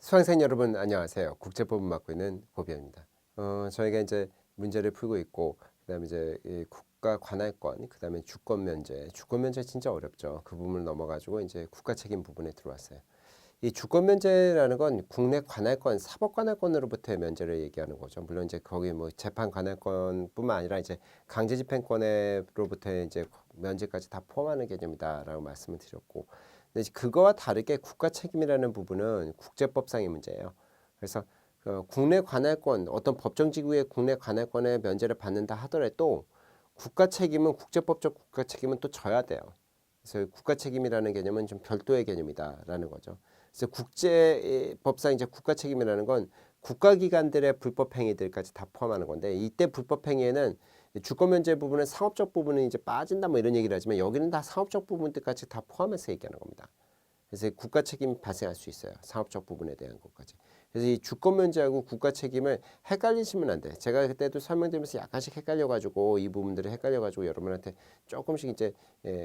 수강생 여러분 안녕하세요. 국제법을 맡고 있는 보비입니다. 저희가 이제 문제를 풀고 있고 그다음에 이제 이 국가 관할권, 그다음에 주권 면제. 주권 면제 진짜 어렵죠. 그 부분을 넘어가지고 이제 국가 책임 부분에 들어왔어요. 이 주권 면제라는 건 국내 관할권, 사법 관할권으로부터의 면제를 얘기하는 거죠. 물론 이제 거기 뭐 재판 관할권뿐만 아니라 이제 강제 집행권으로부터의 이제 면제까지 다 포함하는 개념이다라고 말씀을 드렸고, 근데 그거와 다르게 국가 책임이라는 부분은 국제법상의 문제예요. 그래서 국내 관할권, 어떤 법정지구의 국내 관할권의 면제를 받는다 하더라도 국가 책임은 국제법적 국가 책임은 또 져야 돼요. 그래서 국가 책임이라는 개념은 좀 별도의 개념이다라는 거죠. 그래서 국제법상 이제 국가 책임이라는 건 국가기관들의 불법 행위들까지 다 포함하는 건데, 이때 불법 행위에는 주권 면제 부분은 상업적 부분은 이제 빠진다 뭐 이런 얘기를 하지만 여기는 다 상업적 부분들까지 다 포함해서 얘기하는 겁니다. 그래서 국가 책임이 발생할 수 있어요. 상업적 부분에 대한 것까지. 그래서 이 주권 면제하고 국가 책임을 헷갈리시면 안 돼. 제가 그때도 설명드리면서 약간씩 헷갈려가지고 이 부분들을 헷갈려가지고 여러분한테 조금씩 이제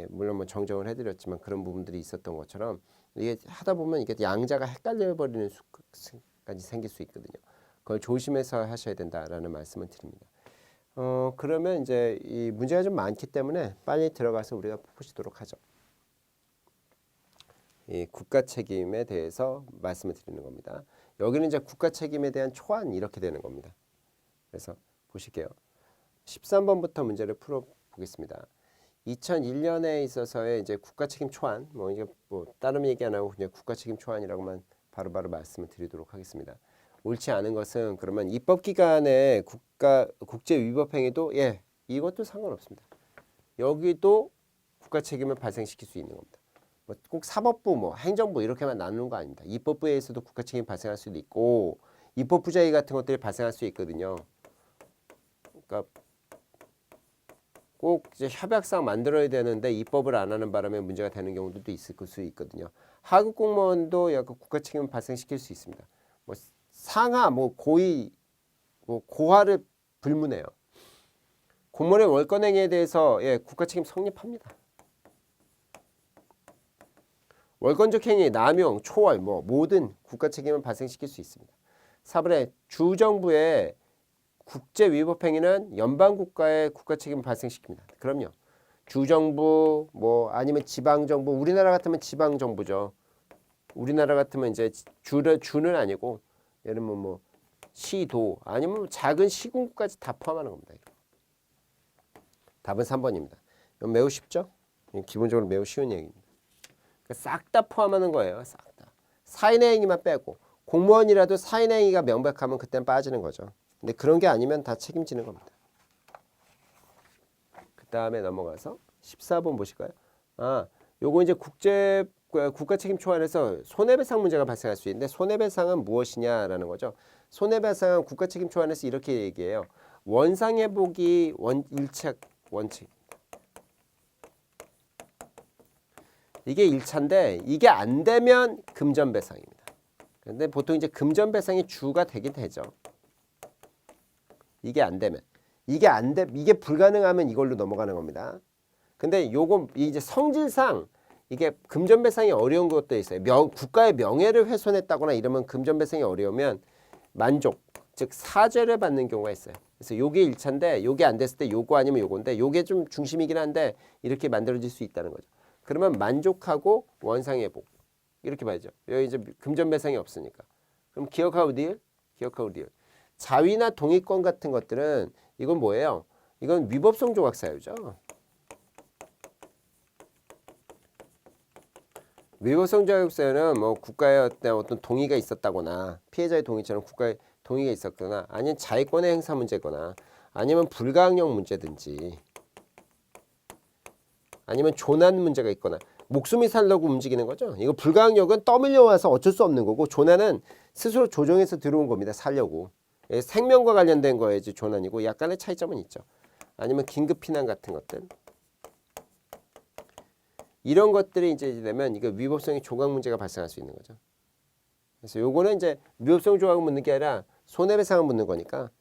물론 뭐 정정을 해드렸지만 그런 부분들이 있었던 것처럼 이게 하다 보면 이게 양자가 헷갈려버리는 수까지 생길 수 있거든요. 그걸 조심해서 하셔야 된다라는 말씀을 드립니다. 그러면 이제 이 문제가 좀 많기 때문에 빨리 들어가서 우리가 보시도록 하죠. 이 국가 책임에 대해서 말씀을 드리는 겁니다. 여기는 이제 국가 책임에 대한 초안 이렇게 되는 겁니다. 그래서 보실게요. 13번부터 문제를 풀어 보겠습니다. 2001년에 있어서의 이제 국가 책임 초안, 뭐 이게 뭐 다른 얘기 안 하고 그냥 국가 책임 초안이라고만 바로바로 말씀을 드리도록 하겠습니다. 옳지 않은 것은 그러면 입법기관의 국제 위법 행위도 이것도 상관없습니다. 여기도 국가 책임을 발생시킬 수 있는 겁니다. 뭐 꼭 사법부, 뭐 행정부 이렇게만 나누는 거 아닙니다. 입법부에서도 국가 책임이 발생할 수도 있고 입법부자위 같은 것들이 발생할 수 있거든요. 그러니까 꼭 이제 협약상 만들어야 되는데 입법을 안 하는 바람에 문제가 되는 경우도 있을 수 있거든요. 하급 공무원도 약간 국가 책임을 발생시킬 수 있습니다. 뭐 상하, 뭐 고의, 뭐 고하를 불문해요. 공무원의 월권행위에 대해서 국가 책임 성립합니다. 월권적 행위, 남용, 초월, 뭐 모든 국가 책임을 발생시킬 수 있습니다. 4번에 주정부의 국제 위법 행위는 연방 국가의 국가 책임을 발생시킵니다. 그럼요. 주정부, 뭐 아니면 지방 정부, 우리나라 같으면 지방 정부죠. 우리나라 같으면 이제 주는 아니고 예를 들면 뭐 시도 아니면 작은 시군구까지 다 포함하는 겁니다. 답은 3번입니다. 이건 매우 쉽죠? 기본적으로 매우 쉬운 얘기입니다. 싹 다 포함하는 거예요. 싹 다. 사인의 행위만 빼고 공무원이라도 사인의 행위가 명백하면 그때는 빠지는 거죠. 근데 그런 게 아니면 다 책임지는 겁니다. 그 다음에 넘어가서 14번 보실까요? 요거 이제 국가 책임 초안에서 손해배상 문제가 발생할 수 있는데 손해배상은 무엇이냐라는 거죠. 손해배상은 국가 책임 초안에서 이렇게 얘기해요. 원상회복이 일착 원칙. 이게 1차인데 이게 안 되면 금전배상입니다. 근데 보통 이제 금전배상이 주가 되긴 되죠. 이게 안 되면. 이게 불가능하면 이걸로 넘어가는 겁니다. 근데 요거 이제 성질상 이게 금전배상이 어려운 것도 있어요. 국가의 명예를 훼손했다거나 이러면 금전배상이 어려우면 만족, 즉 사죄를 받는 경우가 있어요. 그래서 요게 1차인데 요게 안 됐을 때 요거 아니면 요건데 요게 좀 중심이긴 한데 이렇게 만들어질 수 있다는 거죠. 그러면 만족하고 원상회복 이렇게 봐야죠. 여기 이제 금전배상이 없으니까. 그럼 기억하고 리을. 자위나 동의권 같은 것들은 이건 뭐예요? 이건 위법성 조각 사유죠. 위법성 조각 사유는 뭐 국가의 어떤 동의가 있었다거나 피해자의 동의처럼 국가의 동의가 있었거나 아니면 자위권의 행사 문제거나 아니면 불가항력 문제든지 아니면 조난 문제가 있거나 목숨이 살려고 움직이는 거죠. 이거 불가항력은 떠밀려와서 어쩔 수 없는 거고 조난은 스스로 조정해서 들어온 겁니다. 살려고. 생명과 관련된 거에지 조난이고 약간의 차이점은 있죠. 아니면 긴급 피난 같은 것들. 이런 것들이 이제 되면 이거 위법성의 조각 문제가 발생할 수 있는 거죠. 그래서 요거는 이제 위법성 조각을 묻는 게 아니라 손해배상을 묻는 거니까